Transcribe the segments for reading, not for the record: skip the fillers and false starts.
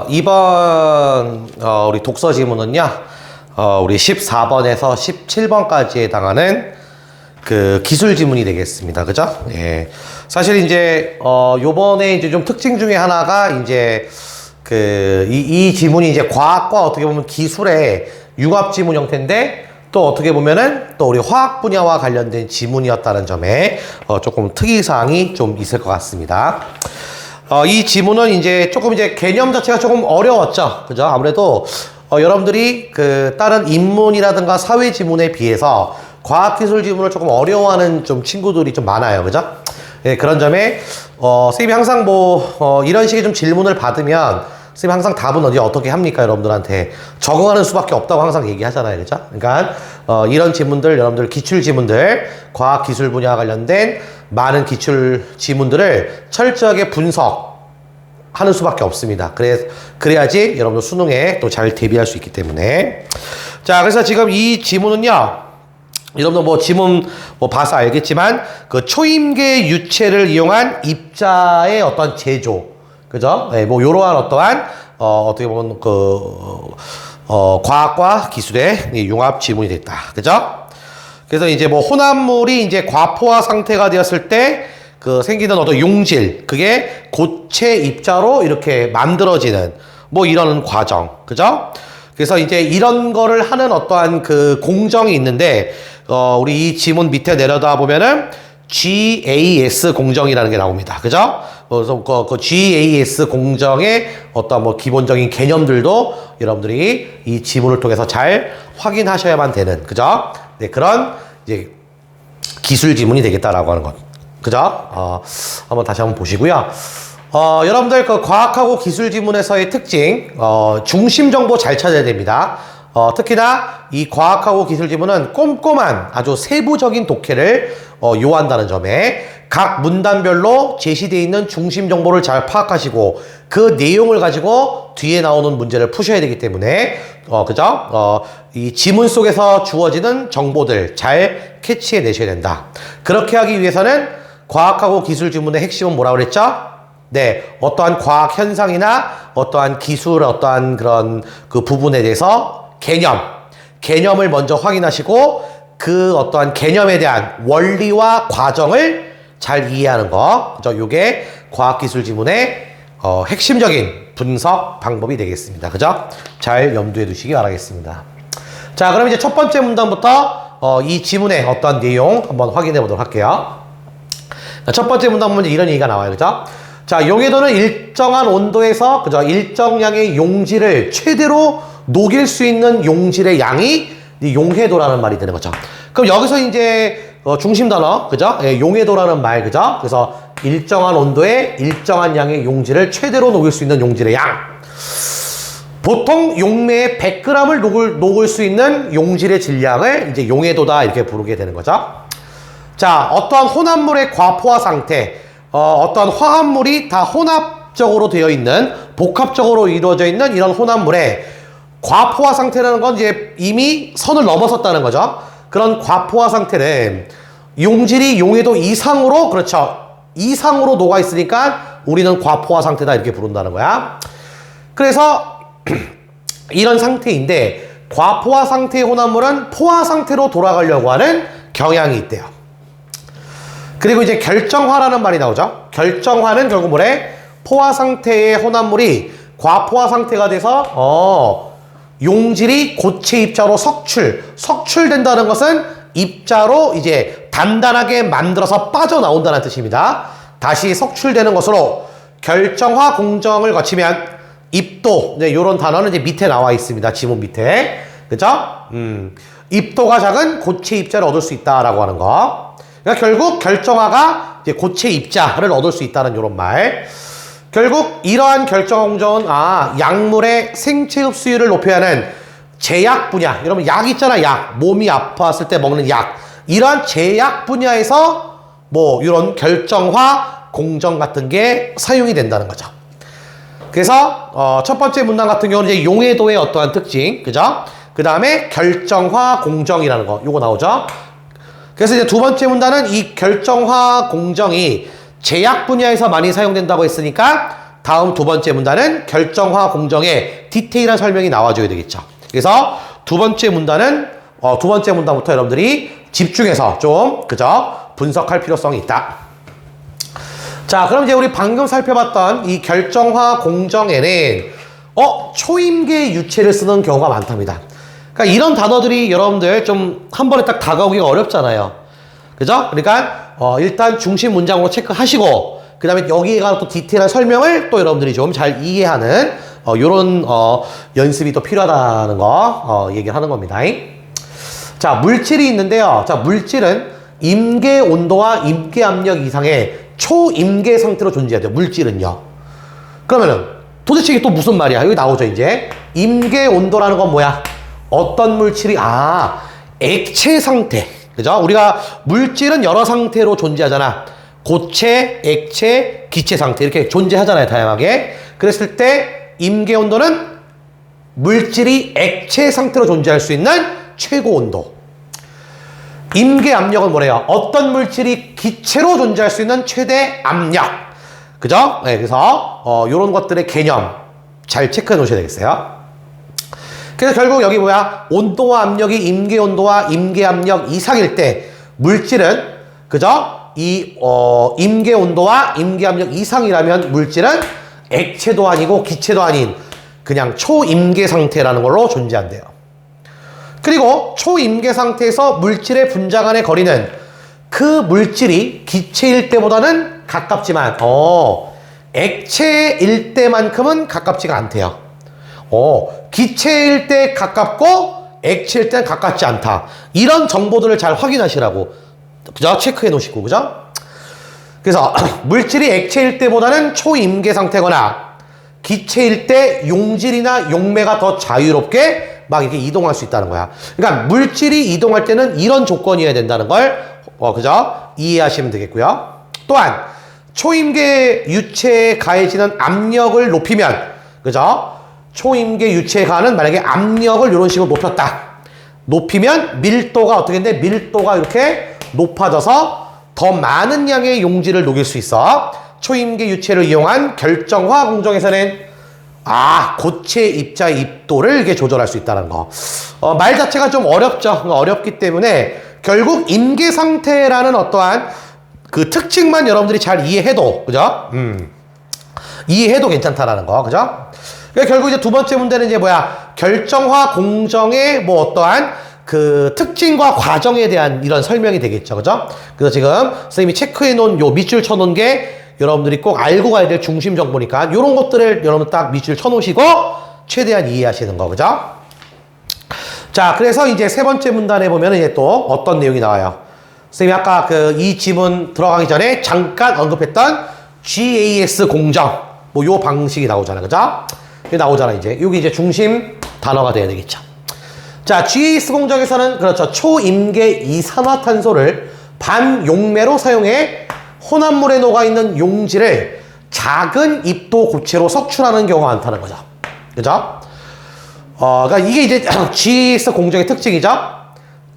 이번 우리 독서 지문은요, 우리 14번에서 17번까지에 해당하는 그 기술 지문이 되겠습니다. 그죠? 예. 사실 이제, 요번에 이제 좀 특징 중에 하나가 이제 이 지문이 이제 과학과 어떻게 보면 기술의 융합 지문 형태인데 또 어떻게 보면은 또 우리 화학 분야와 관련된 지문이었다는 점에 조금 특이사항이 좀 있을 것 같습니다. 이 지문은 이제 조금 이제 개념 자체가 조금 어려웠죠. 그죠? 아무래도 여러분들이 다른 인문이라든가 사회 지문에 비해서 과학기술 지문을 조금 어려워하는 좀 친구들이 좀 많아요. 그죠? 예, 그런 점에 선생님이 항상 이런 식의 좀 질문을 받으면 선생님 항상 답은 어떻게 합니까? 여러분들한테 적응하는 수밖에 없다고 항상 얘기하잖아요. 그죠? 그러니까 이런 지문들, 여러분들 기출 지문들, 과학 기술 분야와 관련된 많은 기출 지문들을 철저하게 분석하는 수밖에 없습니다. 그래야지 여러분들 수능에 또 잘 대비할 수 있기 때문에. 자, 그래서 지금 이 지문은요, 여러분들 지문 봐서 알겠지만 그 초임계 유체를 이용한 입자의 어떤 제조, 그죠? 네, 요러한 어떠한 어떻게 보면 과학과 기술의 융합 지문이 됐다. 그죠? 그래서 이제 혼합물이 이제 과포화 상태가 되었을 때 생기는 어떤 용질, 그게 고체 입자로 이렇게 만들어지는 이런 과정. 그죠? 그래서 이제 이런 거를 하는 어떠한 공정이 있는데, 우리 이 지문 밑에 내려다 보면은 GAS 공정이라는 게 나옵니다. 그죠? 그래서 그 GAS 공정의 어떤 기본적인 개념들도 여러분들이 이 지문을 통해서 잘 확인하셔야만 되는, 그죠? 네, 그런 이제 기술 지문이 되겠다라고 하는 것. 그죠? 한번 다시 한번 보시고요. 여러분들 과학하고 기술 지문에서의 특징, 중심 정보 잘 찾아야 됩니다. 특히나 이 과학하고 기술 지문은 꼼꼼한 아주 세부적인 독해를 요한다는 점에 각 문단별로 제시되어 있는 중심 정보를 잘 파악하시고 그 내용을 가지고 뒤에 나오는 문제를 푸셔야 되기 때문에 그죠? 이 지문 속에서 주어지는 정보들 잘 캐치해 내셔야 된다. 그렇게 하기 위해서는 과학하고 기술 지문의 핵심은 뭐라고 그랬죠? 네, 어떠한 과학 현상이나 어떠한 기술, 어떠한 그런 부분에 대해서 개념을 먼저 확인하시고 그 어떠한 개념에 대한 원리와 과정을 잘 이해하는 거. 그죠? 요게 과학기술 지문의 핵심적인 분석 방법이 되겠습니다. 그죠? 잘 염두에 두시기 바라겠습니다. 자, 그럼 이제 첫 번째 문단부터 이 지문의 어떠한 내용 한번 확인해 보도록 할게요. 첫 번째 문단 보면 이런 얘기가 나와요. 그죠? 자, 용해도는 일정한 온도에서 그죠? 일정량의 용질을 최대로 녹일 수 있는 용질의 양이 용해도라는 말이 되는 거죠. 그럼 여기서 이제 중심 단어, 그죠? 예, 용해도라는 말, 그죠? 그래서 일정한 온도에 일정한 양의 용질을 최대로 녹일 수 있는 용질의 양. 보통 용매에 100g을 녹을 수 있는 용질의 질량을 이제 용해도다 이렇게 부르게 되는 거죠. 자, 어떠한 혼합물의 과포화 상태, 어떠한 화합물이 다 혼합적으로 되어 있는, 복합적으로 이루어져 있는 이런 혼합물에 과포화 상태라는 건 이제 이미 선을 넘어섰다는 거죠. 그런 과포화 상태는 용질이 용해도 이상으로, 그렇죠, 이상으로 녹아 있으니까 우리는 과포화 상태다 이렇게 부른다는 거야. 그래서 이런 상태인데 과포화 상태의 혼합물은 포화 상태로 돌아가려고 하는 경향이 있대요. 그리고 이제 결정화라는 말이 나오죠. 결정화는 결국 뭐래? 포화 상태의 혼합물이 과포화 상태가 돼서 용질이 고체 입자로 석출된다는 것은 입자로 이제 단단하게 만들어서 빠져나온다는 뜻입니다. 다시 석출되는 것으로 결정화 공정을 거치면 입도, 네, 요런 단어는 이제 밑에 나와 있습니다. 지문 밑에. 그죠? 입도가 작은 고체 입자를 얻을 수 있다라고 하는 거. 그러니까 결국 결정화가 이제 고체 입자를 얻을 수 있다는 요런 말. 결국 이러한 결정화 공정은 약물의 생체 흡수율을 높여야 하는 제약 분야. 여러분 약 있잖아, 약. 몸이 아팠을 때 먹는 약. 이러한 제약 분야에서 이런 결정화 공정 같은 게 사용이 된다는 거죠. 그래서 첫 번째 문단 같은 경우는 이제 용해도의 어떠한 특징, 그죠? 그 다음에 결정화 공정이라는 거, 요거 나오죠. 그래서 이제 두 번째 문단은 이 결정화 공정이 제약 분야에서 많이 사용된다고 했으니까 다음 두 번째 문단은 결정화 공정의 디테일한 설명이 나와줘야 되겠죠. 그래서 두 번째 문단부터 여러분들이 집중해서 좀 그죠? 분석할 필요성이 있다. 자, 그럼 이제 우리 방금 살펴봤던 이 결정화 공정에는 초임계 유체를 쓰는 경우가 많답니다. 그러니까 이런 단어들이 여러분들 좀 한 번에 딱 다가오기가 어렵잖아요. 그죠? 그러니까 일단 중심 문장으로 체크하시고 그 다음에 여기에 가서 또 디테일한 설명을 또 여러분들이 좀 잘 이해하는 요런 연습이 또 필요하다는 거 얘기를 하는 겁니다. 자, 물질이 있는데요. 자, 물질은 임계 온도와 임계 압력 이상의 초임계 상태로 존재하죠. 물질은요. 그러면은 도대체 이게 또 무슨 말이야? 여기 나오죠, 이제. 임계 온도라는 건 뭐야? 어떤 물질이 액체 상태. 그죠? 우리가 물질은 여러 상태로 존재하잖아. 고체, 액체, 기체 상태 이렇게 존재하잖아요, 다양하게. 그랬을 때 임계 온도는 물질이 액체 상태로 존재할 수 있는 최고 온도. 임계 압력은 뭐래요? 어떤 물질이 기체로 존재할 수 있는 최대 압력. 그죠? 네, 그래서 요런 것들의 개념 잘 체크해 놓으셔야 되겠어요. 그래서 결국 여기 뭐야? 온도와 압력이 임계 온도와 임계 압력 이상일 때 물질은 그죠? 이 임계 온도와 임계 압력 이상이라면 물질은 액체도 아니고 기체도 아닌 그냥 초임계 상태라는 걸로 존재한대요. 그리고 초임계 상태에서 물질의 분자 간의 거리는 그 물질이 기체일 때보다는 가깝지만 액체일 때만큼은 가깝지가 않대요. 기체일 때 가깝고 액체일 때는 가깝지 않다. 이런 정보들을 잘 확인하시라고. 그죠? 체크해 놓으시고, 그죠? 그래서 물질이 액체일 때보다는 초임계 상태거나 기체일 때 용질이나 용매가 더 자유롭게 막 이렇게 이동할 수 있다는 거야. 그러니까 물질이 이동할 때는 이런 조건이어야 된다는 걸 그죠? 이해하시면 되겠고요. 또한 초임계 유체에 가해지는 압력을 높이면 그죠? 초임계 유체에 가하는 만약에 압력을 이런 식으로 높이면 밀도가 어떻게 되는데 밀도가 이렇게 높아져서 더 많은 양의 용질을 녹일 수 있어. 초임계 유체를 이용한 결정화 공정에서는 고체 입자의 입도를 이렇게 조절할 수 있다는 거. 말 자체가 좀 어렵죠. 어렵기 때문에 결국 임계 상태라는 어떠한 그 특징만 여러분들이 잘 이해해도 그죠? 이해해도 괜찮다라는 거. 그죠? 그러니까 결국 이제 두 번째 문제는 이제 뭐야? 결정화 공정의 뭐 어떠한 그 특징과 과정에 대한 이런 설명이 되겠죠. 그죠? 그래서 지금 선생님이 체크해 놓은 요 밑줄 쳐 놓은 게 여러분들이 꼭 알고 가야 될 중심 정보니까 요런 것들을 여러분 딱 밑줄 쳐 놓으시고 최대한 이해하시는 거. 그죠? 자, 그래서 이제 세 번째 문단에 보면 이제 또 어떤 내용이 나와요. 선생님이 아까 이 지문 들어가기 전에 잠깐 언급했던 GAS 공정 뭐 요 방식이 나오잖아요. 그죠? 이게 나오잖아, 이제. 여기 이제 중심 단어가 돼야 되겠죠. 자, GAS 공정에서는 그렇죠. 초임계 이산화탄소를 반용매로 사용해 혼합물에 녹아있는 용질을 작은 입도 고체로 석출하는 경우가 많다는 거죠. 그죠? 그러니까 이게 이제 GAS 공정의 특징이죠.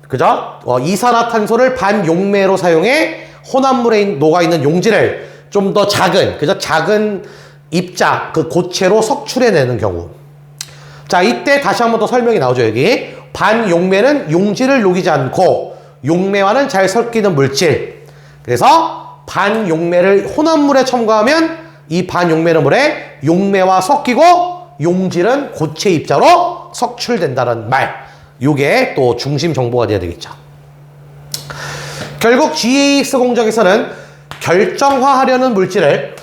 그죠? 이산화탄소를 반용매로 사용해 혼합물에 녹아있는 용질을 좀 더 작은, 그죠? 작은 입자, 그 고체로 석출해내는 경우. 자, 이때 다시 한번 더 설명이 나오죠, 여기. 반용매는 용질을 녹이지 않고 용매와는 잘 섞이는 물질. 그래서 반용매를 혼합물에 첨가하면 이 반용매는 물에 용매와 섞이고 용질은 고체 입자로 석출된다는 말. 요게 또 중심 정보가 돼야 되겠죠. 결국 GAS 공정에서는 결정화하려는 물질을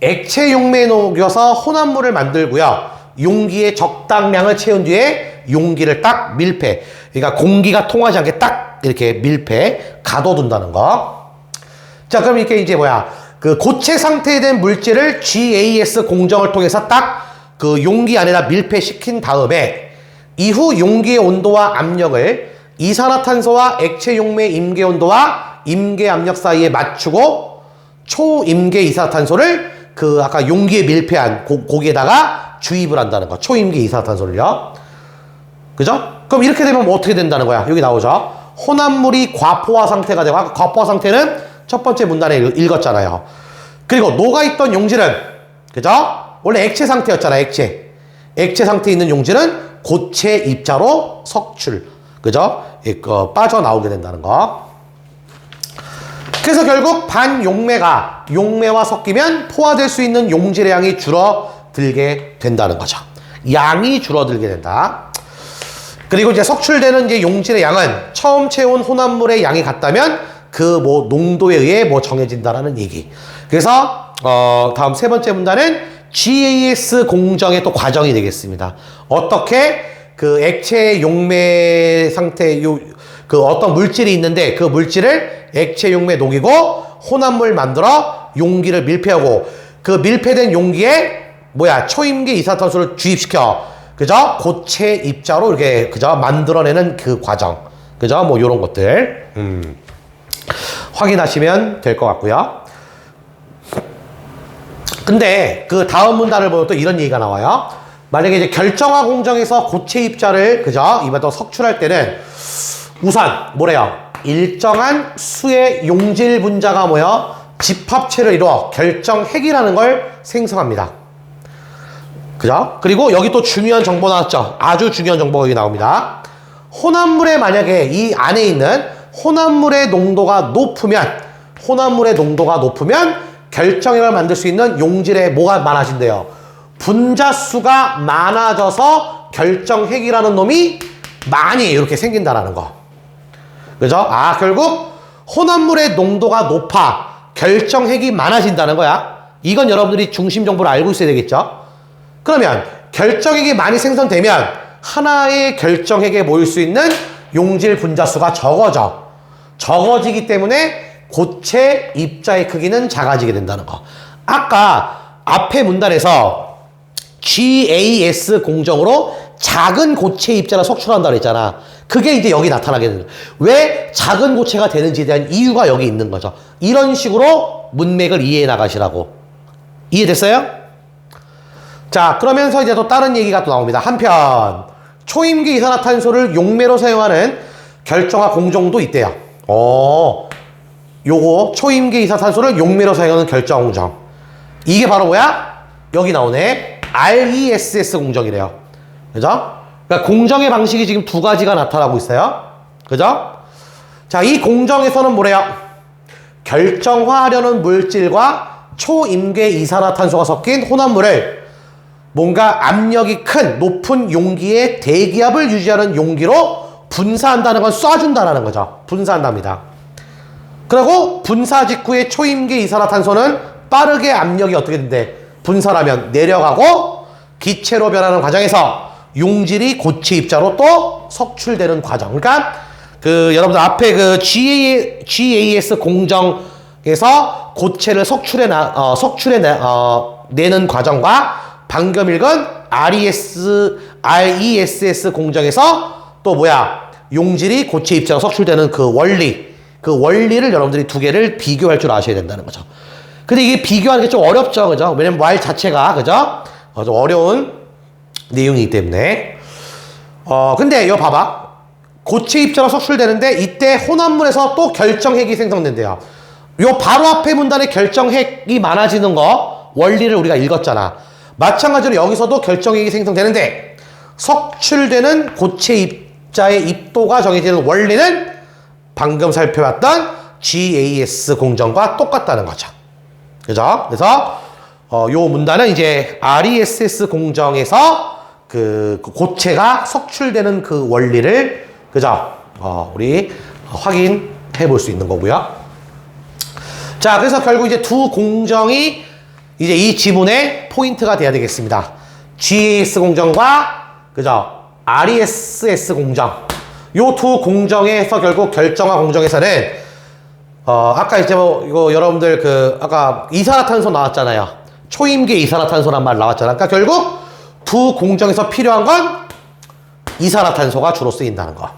액체 용매에 녹여서 혼합물을 만들고요. 용기에 적당량을 채운 뒤에 용기를 딱 밀폐. 그러니까 공기가 통하지 않게 딱 이렇게 밀폐, 가둬둔다는 거. 자, 그럼 이렇게 이제 뭐야. 그 고체 상태에 된 물질을 GAS 공정을 통해서 딱 그 용기 안에다 밀폐시킨 다음에 이후 용기의 온도와 압력을 이산화탄소와 액체 용매 임계 온도와 임계 압력 사이에 맞추고 초임계 이산화탄소를 그 아까 용기에 밀폐한 고기에다가 주입을 한다는 거. 초임계 이산화탄소를요. 그죠? 그럼 이렇게 되면 뭐 어떻게 된다는 거야? 여기 나오죠. 혼합물이 과포화 상태가 되고, 아까 과포화 상태는 첫 번째 문단에 읽었잖아요. 그리고 녹아있던 용질은, 그죠? 원래 액체 상태였잖아, 액체. 액체 상태에 있는 용질은 고체 입자로 석출. 그죠? 빠져나오게 된다는 거. 그래서 결국 반용매가 용매와 섞이면 포화될 수 있는 용질의 양이 줄어들게 된다는 거죠. 양이 줄어들게 된다. 그리고 이제 석출되는 이제 용질의 양은 처음 채운 혼합물의 양이 같다면 그 뭐 농도에 의해 뭐 정해진다라는 얘기. 그래서 다음 세 번째 문단은 GAS 공정의 또 과정이 되겠습니다. 어떻게 그 액체 용매 상태 그 어떤 물질이 있는데 그 물질을 액체 용매에 녹이고 혼합물 만들어 용기를 밀폐하고 그 밀폐된 용기에 초임계 이산화탄소를 주입시켜 그죠? 고체 입자로 이렇게 그죠? 만들어내는 그 과정 그죠? 뭐 요런 것들 확인하시면 될 것 같고요. 근데 그 다음 문단을 보면 또 이런 얘기가 나와요. 만약에 이제 결정화 공정에서 고체 입자를 그죠? 이번 또 석출할 때는 우선 뭐래요? 일정한 수의 용질 분자가 집합체를 이루어 결정핵이라는 걸 생성합니다. 그죠? 그리고 여기 또 중요한 정보 나왔죠? 아주 중요한 정보가 여기 나옵니다. 혼합물에 만약에 이 안에 있는 혼합물의 농도가 높으면 결정핵을 만들 수 있는 용질에 뭐가 많아진대요? 분자수가 많아져서 결정핵이라는 놈이 많이 이렇게 생긴다라는 거. 그죠? 결국 혼합물의 농도가 높아 결정핵이 많아진다는 거야. 이건 여러분들이 중심 정보를 알고 있어야 되겠죠? 그러면 결정핵이 많이 생성되면 하나의 결정핵에 모일 수 있는 용질 분자수가 적어지기 때문에 고체 입자의 크기는 작아지게 된다는 거. 아까 앞에 문단에서 GAS 공정으로 작은 고체 입자를 석출한다고 했잖아. 그게 이제 여기 나타나게 되는 거예요. 왜 작은 고체가 되는지에 대한 이유가 여기 있는 거죠. 이런 식으로 문맥을 이해해 나가시라고. 이해됐어요? 자, 그러면서 이제 또 다른 얘기가 또 나옵니다. 한편 초임계 이산화탄소를 용매로 사용하는 결정화 공정도 있대요. 요거 초임계 이산화탄소를 용매로 사용하는 결정화 공정. 이게 바로 여기 나오네. RESS 공정이래요. 그죠? 그러니까 공정의 방식이 지금 두 가지가 나타나고 있어요. 그죠? 자, 이 공정에서는 뭐래요? 결정화하려는 물질과 초임계 이산화탄소가 섞인 혼합물을 뭔가 압력이 큰 높은 용기의 대기압을 유지하는 용기로 분사한다는 건 쏴준다는 거죠. 분사한답니다. 그리고 분사 직후에 초임계 이산화탄소는 빠르게 압력이 어떻게 된대? 분사하면 내려가고 기체로 변하는 과정에서 용질이 고체 입자로 또 석출되는 과정. 그러니까 여러분들 앞에 GAS 공정에서 고체를 내는 과정과 방금 읽은 RESS 공정에서 또 용질이 고체 입자로 석출되는 그 원리를 여러분들이 두 개를 비교할 줄 아셔야 된다는 거죠. 근데 이게 비교하는 게 좀 어렵죠, 그죠? 왜냐면 말 자체가, 그죠? 좀 어려운 내용이기 때문에. 근데 이거 봐봐. 고체 입자로 석출되는데 이때 혼합물에서 또 결정핵이 생성된대요. 요 바로 앞에 문단에 결정핵이 많아지는 거 원리를 우리가 읽었잖아. 마찬가지로 여기서도 결정핵이 생성되는데 석출되는 고체 입자의 입도가 정해지는 원리는 방금 살펴봤던 GAS 공정과 똑같다는 거죠. 그죠? 그래서 요 문단은 이제 RESS 공정에서 그 고체가 석출되는 그 원리를 그죠? 우리 확인해 볼 수 있는 거고요. 자, 그래서 결국 이제 두 공정이 이제 이 지문의 포인트가 돼야 되겠습니다. GAS 공정과 그죠? RESS 공정. 요 두 공정에서 결국 결정화 공정에서는 아까 이제 이거 여러분들 아까 이산화탄소 나왔잖아요. 초임계 이산화탄소란 말 나왔잖아. 그러니까 결국 두 공정에서 필요한 건 이산화탄소가 주로 쓰인다는 거.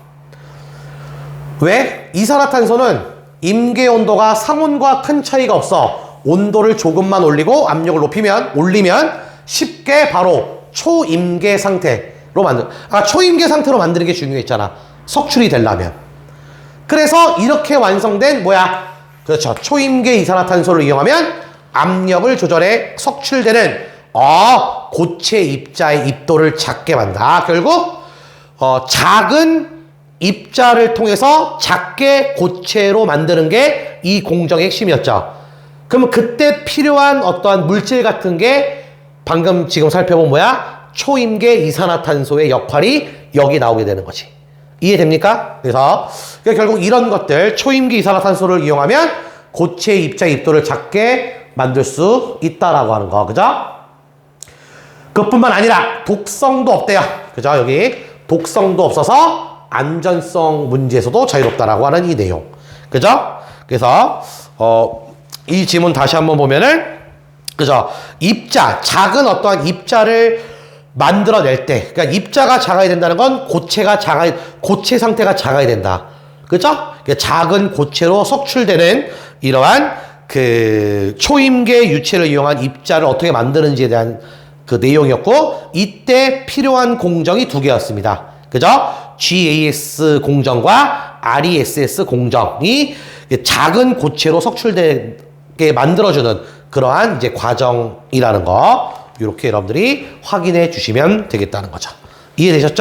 왜? 이산화탄소는 임계 온도가 상온과 큰 차이가 없어. 온도를 조금만 올리고 압력을 올리면 쉽게 바로 초임계 상태로 초임계 상태로 만드는 게 중요했잖아. 석출이 되려면. 그래서 이렇게 완성된 그렇죠. 초임계 이산화탄소를 이용하면 압력을 조절해 석출되는 고체 입자의 입도를 작게 만든다. 결국 작은 입자를 통해서 작게 고체로 만드는 게 이 공정의 핵심이었죠. 그러면 그때 필요한 어떠한 물질 같은 게 방금 지금 살펴본 뭐야? 초임계 이산화탄소의 역할이 여기 나오게 되는 거지. 이해됩니까? 그래서 결국 이런 것들, 초임계 이산화탄소를 이용하면 고체 입자의 입도를 작게 만들 수 있다라고 하는 거. 그죠? 그것뿐만 아니라 독성도 없대요. 그죠? 여기 독성도 없어서 안전성 문제에서도 자유롭다라고 하는 이 내용. 그죠? 그래서 이 지문 다시 한번 보면은, 그죠? 입자, 작은 어떠한 입자를 만들어낼 때, 그러니까 입자가 작아야 된다는 건 고체 상태가 작아야 된다. 그죠? 작은 고체로 석출되는 이러한 그 초임계 유체를 이용한 입자를 어떻게 만드는지에 대한 그 내용이었고, 이때 필요한 공정이 두 개였습니다. 그죠? GAS 공정과 RESS 공정이 작은 고체로 석출되게 만들어주는 그러한 이제 과정이라는 거, 이렇게 여러분들이 확인해 주시면 되겠다는 거죠. 이해되셨죠?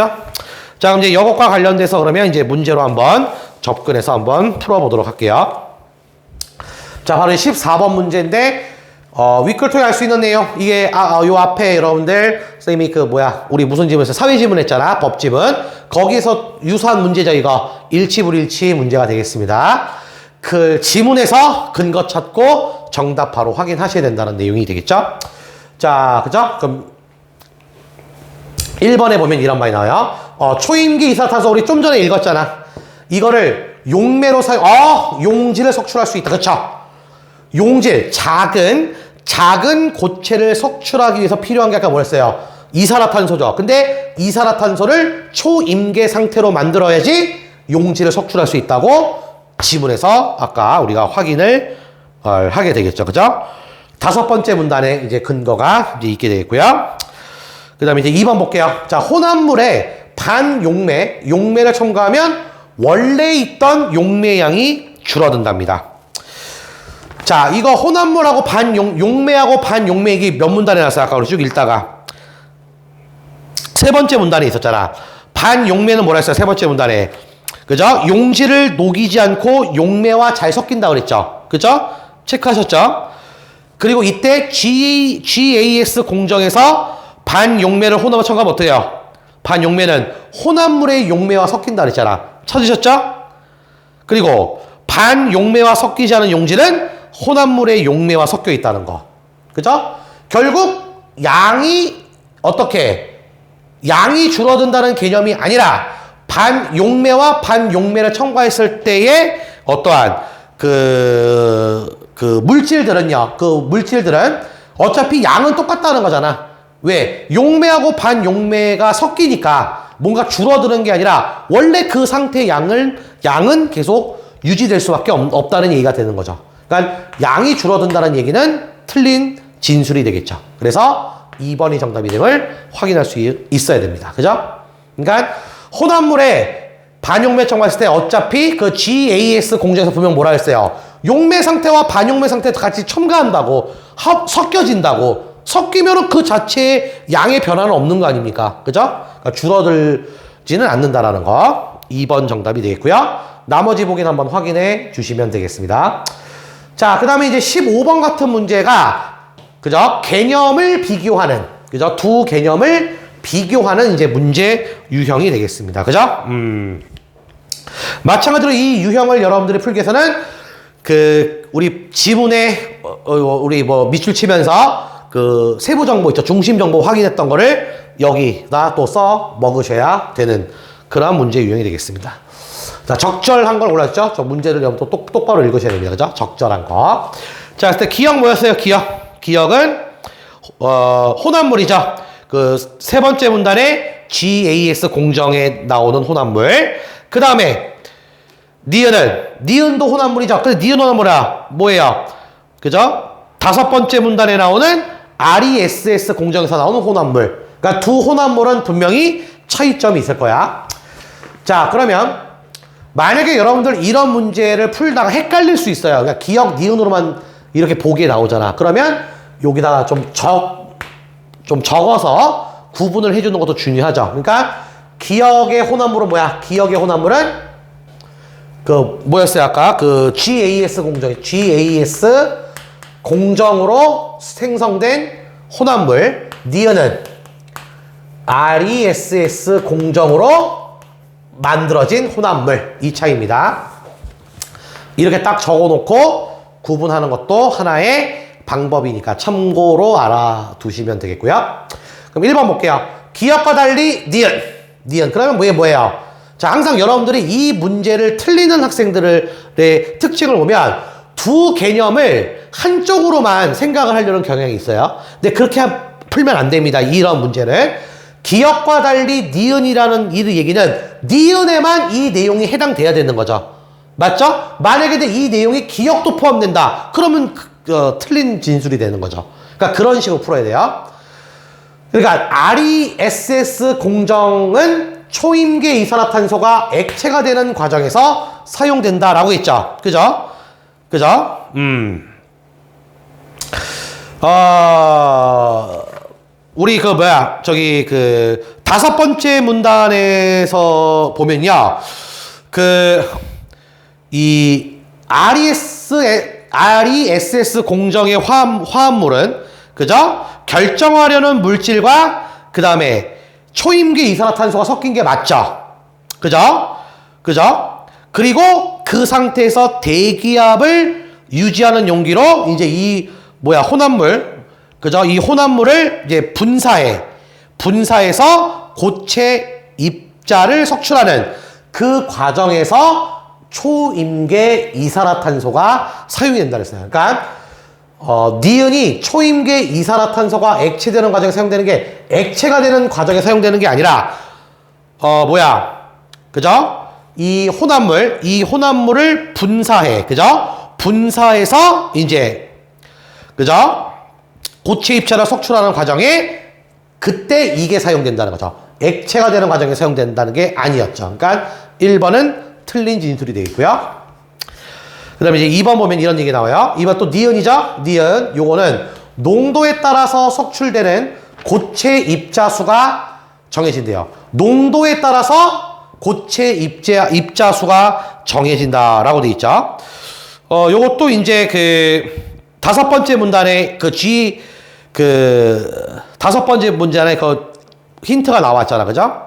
자, 그럼 이제 이것과 관련돼서 그러면 이제 문제로 한번 접근해서 한번 풀어보도록 할게요. 자, 바로 14번 문제인데, 위클토에 알 수 있는 내용, 이게, 요 앞에 여러분들, 선생님이 우리 무슨 지문 했어요? 사회지문 했잖아, 법지문. 거기서 유사한 문제죠, 이거. 일치불일치 문제가 되겠습니다. 그 지문에서 근거 찾고 정답 바로 확인하셔야 된다는 내용이 되겠죠? 자, 그죠? 그럼 1번에 보면 이런 말이 나와요. 초임계 이산화탄소 우리 좀 전에 읽었잖아. 이거를 용매로 용질을 석출할 수 있다. 그쵸? 용질, 작은 고체를 석출하기 위해서 필요한 게 아까 뭐였어요? 이산화탄소죠. 근데 이산화탄소를 초임계 상태로 만들어야지 용질을 석출할 수 있다고 지문에서 아까 우리가 확인을 하게 되겠죠. 그죠? 다섯 번째 문단에 이제 근거가 이제 있게 되겠고요. 그 다음에 이제 2번 볼게요. 자, 혼합물에 용매를 첨가하면 원래 있던 용매량이 줄어든답니다. 자, 이거 혼합물하고 용매하고 반용매 이게 몇 문단에 나왔어요? 아까 우리 쭉 읽다가. 세 번째 문단에 있었잖아. 반용매는 뭐라 했어요? 세 번째 문단에. 그죠? 용질을 녹이지 않고 용매와 잘 섞인다 그랬죠? 그죠? 체크하셨죠? 그리고 이때 GAS 공정에서 반용매를 혼합을 첨가하면 어떻게 해요? 반용매는 혼합물의 용매와 섞인다 그랬잖아. 찾으셨죠? 그리고 반용매와 섞이지 않은 용질은 혼합물의 용매와 섞여 있다는 거. 그죠? 결국 양이 줄어든다는 개념이 아니라 반용매와 반용매를 첨가했을 때의 어떠한 물질들은요. 그 물질들은 어차피 양은 똑같다는 거잖아. 왜? 용매하고 반용매가 섞이니까 뭔가 줄어드는 게 아니라 원래 그 상태의 양은 계속 유지될 수밖에 없다는 얘기가 되는 거죠. 그러니까 양이 줄어든다는 얘기는 틀린 진술이 되겠죠. 그래서 2번이 정답이 됨을 확인할 수 있어야 됩니다. 그죠? 그러니까 혼합물에 반용매 첨가했을 때 어차피 그 GAS 공정에서 보면 뭐라 했어요? 용매 상태와 반용매 상태 같이 첨가한다고 섞여진다고 섞이면 그 자체의 양의 변화는 없는 거 아닙니까? 그죠? 그러니까 줄어들지는 않는다라는 거 2번 정답이 되겠고요. 나머지 보기는 한번 확인해 주시면 되겠습니다. 자, 그 다음에 이제 15번 같은 문제가 그죠? 개념을 비교하는 그죠? 두 개념을 비교하는 이제 문제 유형이 되겠습니다. 그죠? 마찬가지로 이 유형을 여러분들이 풀기 위해서는 우리 지문에 우리 밑줄 치면서 그 세부 정보 있죠. 중심 정보 확인했던 거를 여기다 또 써 먹으셔야 되는 그런 문제 유형이 되겠습니다. 자, 적절한 걸 골랐죠? 저 문제를 여러분 또 똑바로 읽으셔야 됩니다. 그죠? 적절한 거. 자, 그때 기억 뭐였어요? 기억은 혼합물이죠. 그 세 번째 문단에 GAS 공정에 나오는 혼합물. 그 다음에 니은도 혼합물이죠. 근데 니은 혼합물이야 뭐예요? 그죠? 다섯 번째 문단에 나오는 RESS 공정에서 나오는 혼합물. 그러니까 두 혼합물은 분명히 차이점이 있을 거야. 자, 그러면 만약에 여러분들 이런 문제를 풀다가 헷갈릴 수 있어요. 그러니까 기억 니은으로만 이렇게 보기에 나오잖아. 그러면 여기다가 좀 좀 적어서 구분을 해주는 것도 중요하죠. 그러니까 기억의 혼합물은 뭐야? 기억의 혼합물은 그 뭐였어요 아까? 그 GAS 공정, GAS 공정으로 생성된 혼합물. 니은은 RESS 공정으로 만들어진 혼합물. 이 차이입니다. 이렇게 딱 적어놓고 구분하는 것도 하나의 방법이니까 참고로 알아두시면 되겠고요. 그럼 1번 볼게요. 기억과 달리 니은. 니은. 그러면 뭐예요? 자, 항상 여러분들이 이 문제를 틀리는 학생들의 특징을 보면 두 개념을 한쪽으로만 생각을 하려는 경향이 있어요. 근데 그렇게 풀면 안 됩니다. 이런 문제를. 기억과 달리 니은이라는 이 얘기는 니은에만 이 내용이 해당돼야 되는 거죠. 맞죠? 만약에 이 내용이 기억도 포함된다. 그러면 틀린 진술이 되는 거죠. 그러니까 그런 식으로 풀어야 돼요. 그러니까 RESS 공정은 초임계 이산화탄소가 액체가 되는 과정에서 사용된다라고 했죠. 그죠? 그죠? 우리 저기 다섯 번째 문단에서 보면요. 이 RESS 공정의 화합물은, 그죠? 결정하려는 물질과 그 다음에 초임계 이산화탄소가 섞인 게 맞죠? 그죠? 그죠? 그리고 그 상태에서 대기압을 유지하는 용기로 이제 혼합물, 그죠? 이 혼합물을 이제 분사해서 고체 입자를 석출하는 그 과정에서 초임계 이산화탄소가 사용이 된다 그랬어요. 그러니까 니은이 초임계 이산화탄소가 액체되는 과정에 사용되는 게 액체가 되는 과정에 사용되는 게 아니라 그죠? 이 혼합물을 분사해. 그죠? 분사해서 이제 그죠? 고체 입자를 석출하는 과정에 그때 이게 사용된다는 거죠. 액체가 되는 과정에 사용된다는 게 아니었죠. 그러니까 1번은 틀린 진술이 되겠고요. 그 다음에 이제 2번 보면 이런 얘기 나와요. 2번 또 니은이죠? 니은. 요거는 농도에 따라서 석출되는 고체 입자 수가 정해진대요. 농도에 따라서 고체 입자 수가 정해진다라고 돼 있죠. 요것도 이제 다섯 번째 문단에 다섯 번째 문단에 힌트가 나왔잖아. 그죠?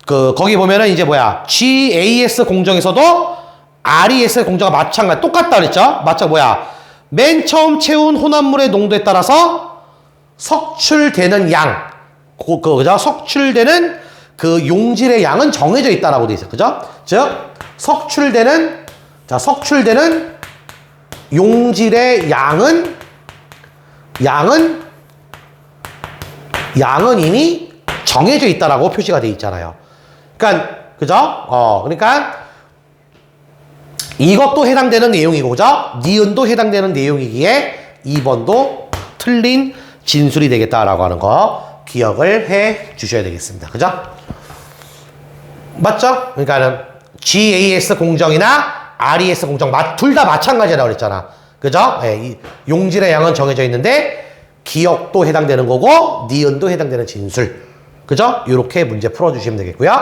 거기 보면은 이제 GAS 공정에서도 RES 공정과 마찬가지, 똑같다 그랬죠? 맨 처음 채운 혼합물의 농도에 따라서 석출되는 양, 그죠? 석출되는 그 용질의 양은 정해져 있다라고 돼 있어요. 그죠? 즉, 석출되는 용질의 양은 이미 정해져 있다라고 표시가 돼 있잖아요. 그러니까, 그죠? 그러니까, 이것도 해당되는 내용이고, 그죠? 니은도 해당되는 내용이기에 2번도 틀린 진술이 되겠다라고 하는 거 기억을 해 주셔야 되겠습니다. 그죠? 맞죠? 그러니까는 GAS 공정이나 RES 공정 둘 다 마찬가지라고 그랬잖아. 그죠? 이 용질의 양은 정해져 있는데 기억도 해당되는 거고 니은도 해당되는 진술. 그죠? 이렇게 문제 풀어주시면 되겠고요.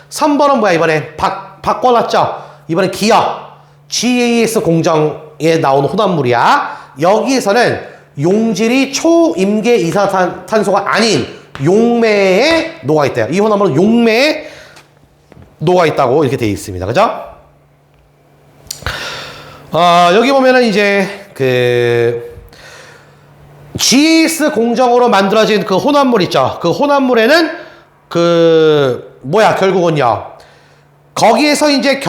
3번은 이번에 바꿔놨죠? 이번에 기억. GAS 공정에 나오는 혼합물이야. 여기에서는 용질이 초임계 이산화탄소가 아닌 용매에 녹아있대요. 이 혼합물은 용매에 녹아있다고 이렇게 되어 있습니다. 그죠? 여기 보면은 이제 GAS 공정으로 만들어진 그 혼합물 있죠? 그 혼합물에는 결국은요. 거기에서 이제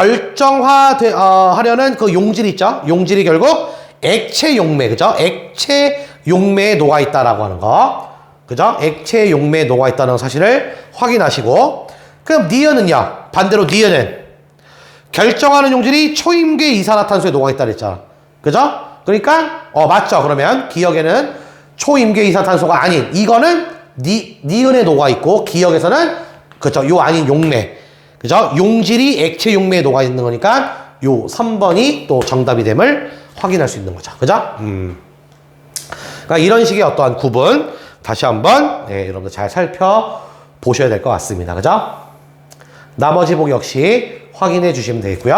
하려는 그 용질 있죠? 용질이 결국 액체 용매, 그죠? 액체 용매에 녹아있다라고 하는 거. 그죠? 액체 용매에 녹아있다는 사실을 확인하시고. 그럼 니은은요? 반대로 니은은 결정하는 용질이 초임계 이산화탄소에 녹아있다 그랬잖아. 그죠? 그러니까, 맞죠? 그러면 기억에는 초임계 이산화탄소가 아닌, 이거는 니은에 녹아있고, 기억에서는, 그죠? 요 아닌 용매. 그죠? 용질이 액체 용매에 녹아있는 거니까, 요 3번이 또 정답이 됨을 확인할 수 있는 거죠. 그죠? 그러니까 이런 식의 어떠한 구분, 다시 한번 여러분들 잘 살펴보셔야 될 것 같습니다. 그죠? 나머지 보기 역시 확인해 주시면 되겠고요.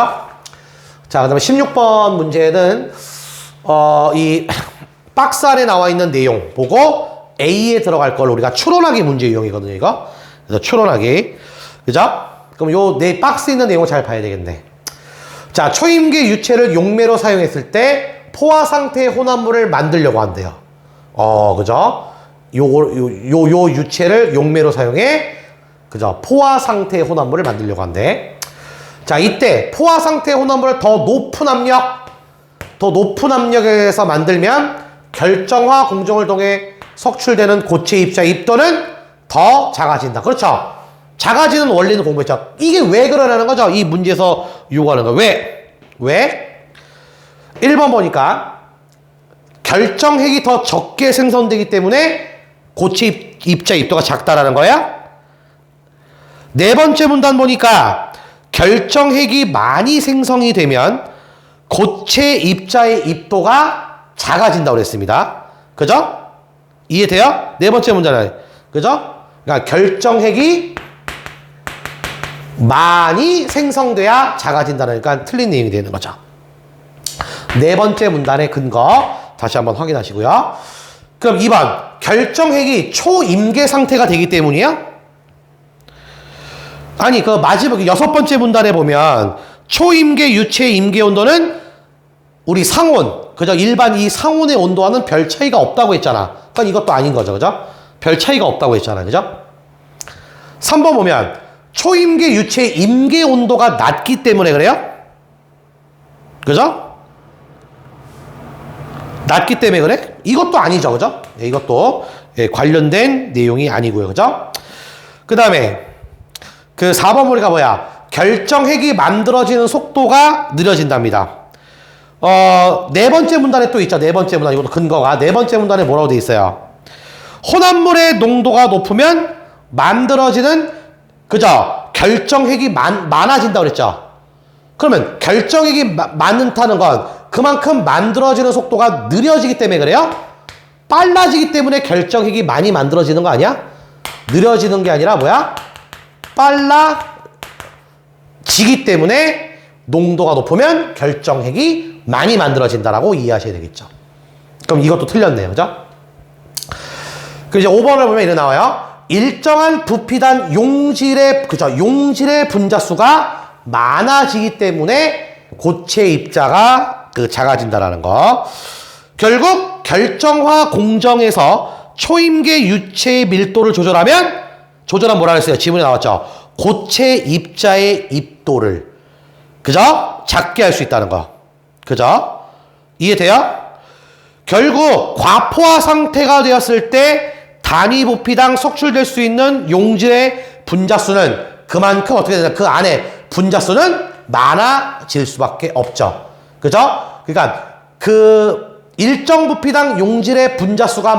자, 그 다음에 16번 문제는 이 박스 안에 나와 있는 내용 보고 A에 들어갈 걸 우리가 추론하기 문제 유형이거든요, 이거. 그래서 추론하기. 그죠? 그럼 요 내 박스에 있는 내용을 잘 봐야 되겠네. 자, 초임계 유체를 용매로 사용했을 때 포화 상태의 혼합물을 만들려고 한대요. 그죠? 요 유체를 용매로 사용해, 그죠? 포화 상태의 혼합물을 만들려고 한대. 자, 이때 포화 상태의 혼합물을 더 높은 압력에서 만들면 결정화 공정을 통해 석출되는 고체 입자의 입도는 더 작아진다. 그렇죠? 작아지는 원리는 공부했죠. 이게 왜 그러냐는 거죠. 이 문제에서 요구하는 거. 왜? 1번 보니까 결정핵이 더 적게 생성되기 때문에 고체 입자 입도가 작다라는 거야. 네 번째 문단 보니까 결정핵이 많이 생성이 되면 고체 입자의 입도가 작아진다고 그랬습니다. 그죠? 이해돼요? 네 번째 문제는. 그죠? 그러니까 결정핵이 많이 생성돼야 작아진다는, 그러니까 틀린 내용이 되는 거죠. 네 번째 문단의 근거 다시 한번 확인하시고요. 그럼 2번 결정핵이 초임계 상태가 되기 때문이야? 아니, 그 마지막 여섯 번째 문단에 보면 초임계 유체의 임계 온도는 우리 상온, 그죠? 일반 이 상온의 온도와는 별 차이가 없다고 했잖아. 그러니까 이것도 아닌 거죠, 그죠? 별 차이가 없다고 했잖아, 그죠? 3번 보면 초임계 유체의 임계 온도가 낮기 때문에 그래요? 그죠? 낮기 때문에 그래? 이것도 아니죠, 그죠? 이것도 관련된 내용이 아니고요, 그죠? 그 다음에 그 4번 우리가 뭐야? 결정핵이 만들어지는 속도가 느려진답니다. 네 번째 문단에 또 있죠. 네 번째 문단. 이것도 근거가 네 번째 문단에 뭐라고 돼 있어요? 혼합물의 농도가 높으면 만들어지는, 그죠? 결정핵이 많아진다고 그랬죠. 그러면 결정핵이 많다는 건 그만큼 만들어지는 속도가 느려지기 때문에 그래요? 빨라지기 때문에 결정핵이 많이 만들어지는 거 아니야? 느려지는 게 아니라 뭐야? 빨라지기 때문에 농도가 높으면 결정핵이 많이 만들어진다라고 이해하셔야 되겠죠. 그럼 이것도 틀렸네요. 그죠? 그 이제 5번을 보면 이렇게 나와요. 일정한 부피단 용질의 분자수가 많아지기 때문에 고체 입자가 작아진다라는 거. 결국 결정화 공정에서 초임계 유체의 밀도를 조절하면 뭐라 그랬어요? 지문에 나왔죠. 고체 입자의 입도를, 그죠? 작게 할 수 있다는 거. 그죠? 이해돼요? 결국 과포화 상태가 되었을 때 단위 부피당 석출될 수 있는 용질의 분자수는 그만큼 어떻게 되나, 그 안에 분자수는 많아질 수밖에 없죠. 그죠? 그러니까 그 일정 부피당 용질의 분자수가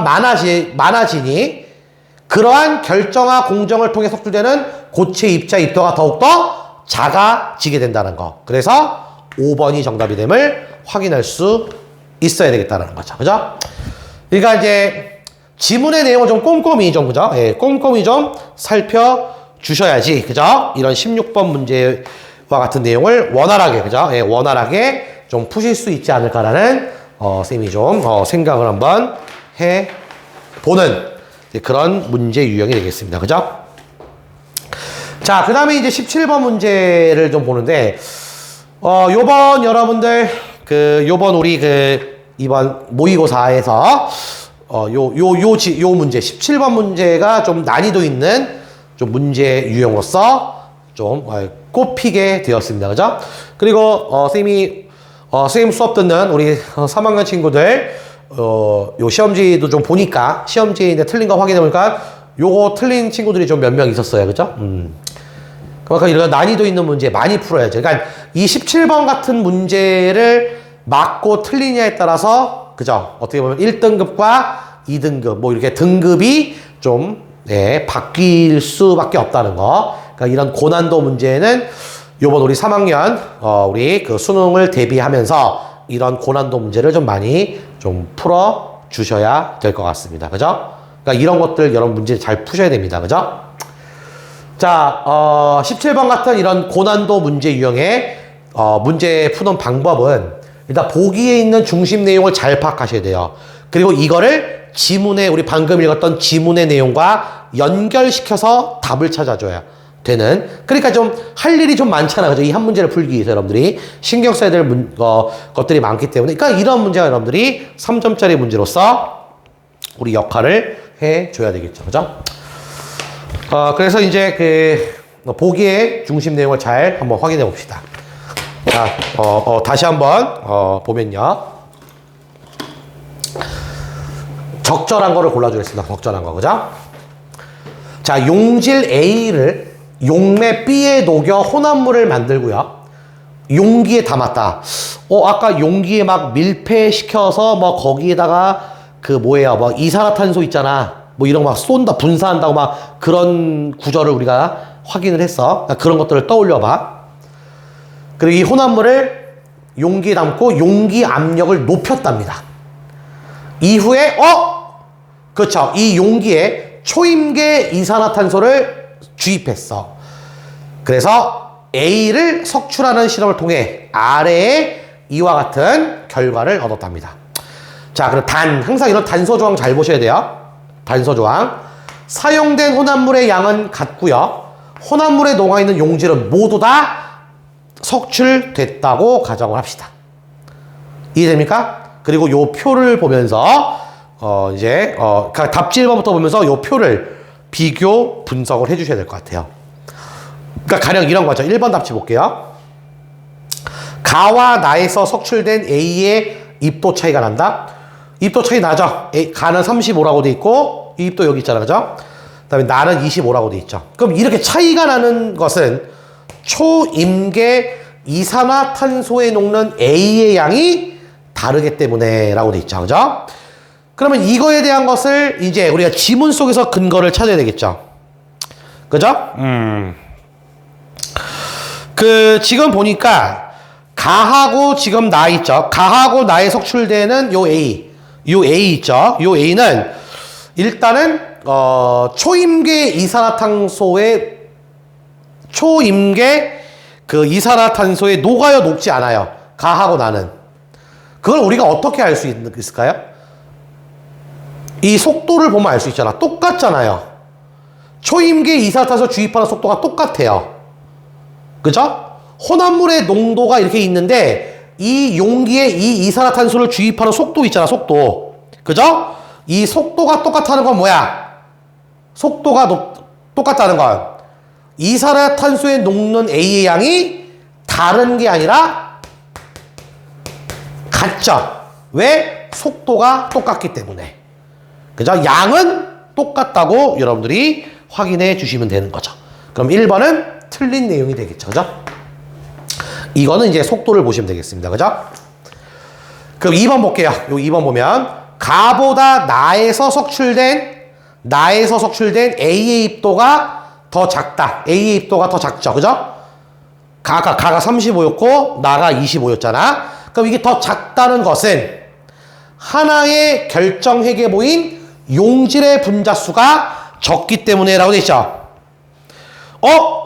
많아지니 그러한 결정화 공정을 통해 석출되는 고체 입자 입도가 더욱더 작아지게 된다는 거. 그래서 5번이 정답이 됨을 확인할 수 있어야 되겠다는 거죠. 그죠? 그러니까 이제 지문의 내용을 좀 꼼꼼히 좀, 그죠? 꼼꼼히 좀 살펴주셔야지, 그죠? 이런 16번 문제와 같은 내용을 원활하게, 그죠? 원활하게 좀 푸실 수 있지 않을까라는, 쌤이 좀, 생각을 한번 해보는 그런 문제 유형이 되겠습니다. 그죠? 자, 그 다음에 이제 17번 문제를 좀 보는데, 요번 여러분들, 요번 우리 이번 모의고사에서, 요 문제, 17번 문제가 좀 난이도 있는 좀 문제 유형으로서 좀 꼽히게 되었습니다. 그죠? 그리고, 선생님 수업 듣는 우리 3학년 친구들, 요 시험지도 좀 보니까, 시험지인데 틀린 거 확인해보니까, 요거 틀린 친구들이 좀 몇 명 있었어요. 그죠? 그만큼 이런 난이도 있는 문제 많이 풀어야죠. 그러니까 이 17번 같은 문제를 맞고 틀리냐에 따라서, 그죠? 어떻게 보면 1등급과 2등급, 뭐 이렇게 등급이 좀, 바뀔 수밖에 없다는 거. 그러니까 이런 고난도 문제는 요번 우리 3학년, 우리 수능을 대비하면서 이런 고난도 문제를 좀 많이 좀 풀어 주셔야 될 것 같습니다. 그죠? 그러니까 이런 것들 여러분 문제 잘 푸셔야 됩니다. 그죠? 자, 17번 같은 이런 고난도 문제 유형의 문제 푸는 방법은 일단 보기에 있는 중심 내용을 잘 파악하셔야 돼요. 그리고 이거를 지문에 우리 방금 읽었던 지문의 내용과 연결시켜서 답을 찾아줘야 되는. 그러니까 좀 할 일이 좀 많잖아. 그죠? 이 한 문제를 풀기 위해서 여러분들이 신경 써야 될 것들이 많기 때문에. 그러니까 이런 문제가 여러분들이 3점짜리 문제로서 우리 역할을 해줘야 되겠죠. 그죠? 그래서 이제 보기의 중심 내용을 잘 한번 확인해 봅시다. 자, 다시 한번 보면요. 적절한 거를 골라주겠습니다. 적절한 거, 그죠? 자, 용질 A를 용매 B에 녹여 혼합물을 만들고요. 용기에 담았다. 아까 용기에 막 밀폐시켜서 뭐 거기에다가 뭐 이산화탄소 있잖아. 뭐 이런 거 막 쏜다, 분사한다고 막 그런 구조를 우리가 확인을 했어. 그러니까 그런 것들을 떠올려 봐. 그리고 이 혼합물을 용기에 담고 용기 압력을 높였답니다. 이후에, 그렇죠. 이 용기에 초임계 이산화탄소를 주입했어. 그래서 A를 석출하는 실험을 통해 아래에 이와 같은 결과를 얻었답니다. 자, 그럼 항상 이런 단서 조항 잘 보셔야 돼요. 단서 조항. 사용된 혼합물의 양은 같고요. 혼합물에 녹아있는 용질은 모두 다 석출됐다고 가정을 합시다. 이해됩니까? 그리고 요 표를 보면서 답지 1번부터 보면서 요 표를 비교 분석을 해주셔야 될 것 같아요. 그러니까 가령 이런 거죠. 1번 답지 볼게요. 가와 나에서 석출된 A의 입도 차이가 난다. 입도 차이 나죠. 가는 35라고 돼 있고 이 입도 여기 있잖아, 그죠? 그다음에 나는 25라고 돼 있죠. 그럼 이렇게 차이가 나는 것은 초임계 이산화탄소에 녹는 A의 양이 다르기 때문에라고 돼 있죠, 그죠? 그러면 이거에 대한 것을 이제 우리가 지문 속에서 근거를 찾아야 되겠죠, 그죠? 지금 보니까 가하고 지금 나 있죠. 가하고 나에 석출되는 요 A 있죠. 요 A는 일단은 초임계 이산화탄소의 이산화탄소에 녹아요, 녹지 않아요? 가하고 나는. 그걸 우리가 어떻게 알 수 있을까요? 이 속도를 보면 알 수 있잖아. 똑같잖아요. 초임계 이산화탄소 주입하는 속도가 똑같아요. 그죠? 혼합물의 농도가 이렇게 있는데 이 용기에 이 이산화탄소를 주입하는 속도 있잖아, 속도. 그죠? 이 속도가 똑같다는 건 뭐야? 속도가 똑같다는 건 이산화탄소에 녹는 A의 양이 다른 게 아니라 같죠. 왜? 속도가 똑같기 때문에. 그죠? 양은 똑같다고 여러분들이 확인해 주시면 되는 거죠. 그럼 1번은 틀린 내용이 되겠죠. 그죠? 이거는 이제 속도를 보시면 되겠습니다. 그죠? 그럼 2번 볼게요. 요 2번 보면 가보다 나에서 석출된 A의 입도가 더 작다. A의 입도가 더 작죠. 그죠? 가가 35였고 나가 25였잖아. 그럼 이게 더 작다는 것은 하나의 결정핵에 모인 용질의 분자수가 적기 때문에 라고 돼 있죠.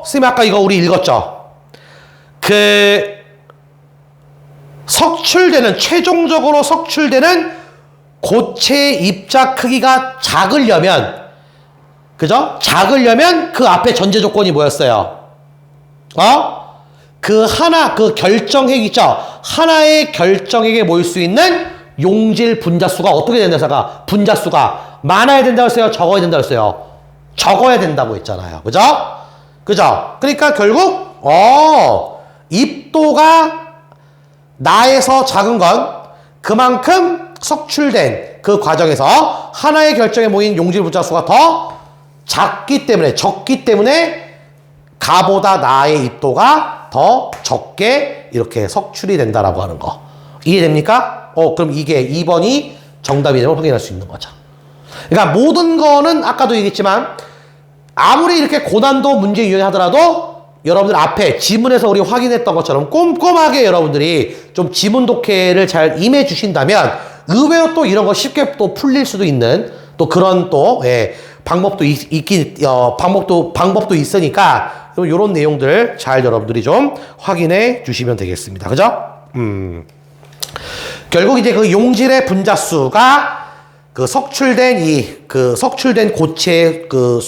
선생님 아까 이거 우리 읽었죠? 최종적으로 석출되는 고체의 입자 크기가 작으려면, 그죠? 작으려면 그 앞에 전제 조건이 뭐였어요? 그 결정핵 있죠? 하나의 결정핵에 모일 수 있는 용질 분자수가 어떻게 된다, 분자수가 많아야 된다고 했어요? 적어야 된다고 했어요? 적어야 된다고 했잖아요. 그죠? 그죠? 그러니까 결국, 입도가 나에서 작은 건 그만큼 석출된 그 과정에서 하나의 결정에 모인 용질 분자수가 더 적기 때문에 가보다 나의 입도가 더 적게 이렇게 석출이 된다라고 하는 거. 이해됩니까? 그럼 이게 2번이 정답이 되면 확인할 수 있는 거죠. 그러니까 모든 거는 아까도 얘기했지만 아무리 이렇게 고난도 문제 유형하더라도 여러분들 앞에 지문에서 우리 확인했던 것처럼 꼼꼼하게 여러분들이 좀 지문 독해를 잘 임해 주신다면 의외로 또 이런 거 쉽게 또 풀릴 수도 있는 또 그런 또, 예, 방법도 방법도 있으니까, 요런 내용들 잘 여러분들이 좀 확인해 주시면 되겠습니다. 그죠? 결국 이제 그 용질의 분자수가 그 석출된 고체의 그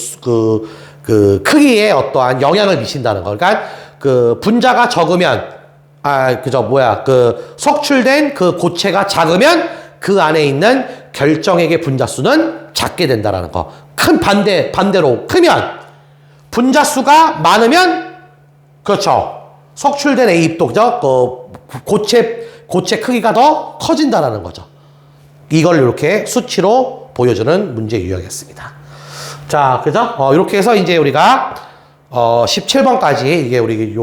크기에 어떠한 영향을 미친다는 거. 그러니까 그 분자가 적으면, 석출된 그 고체가 작으면 그 안에 있는 결정액의 분자수는 작게 된다라는 거. 반대로 크면 분자수가 많으면, 그렇죠. 석출된 A입도, 그죠? 고체 크기가 더 커진다라는 거죠. 이걸 이렇게 수치로 보여주는 문제 유형이었습니다. 자, 그죠? 이렇게 해서 이제 우리가 17번까지 이게 우리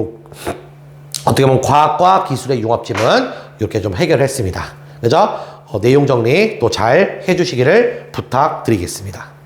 어떻게 보면 과학과 기술의 융합지문 이렇게 좀 해결했습니다. 그죠? 내용 정리 또 잘 해주시기를 부탁드리겠습니다.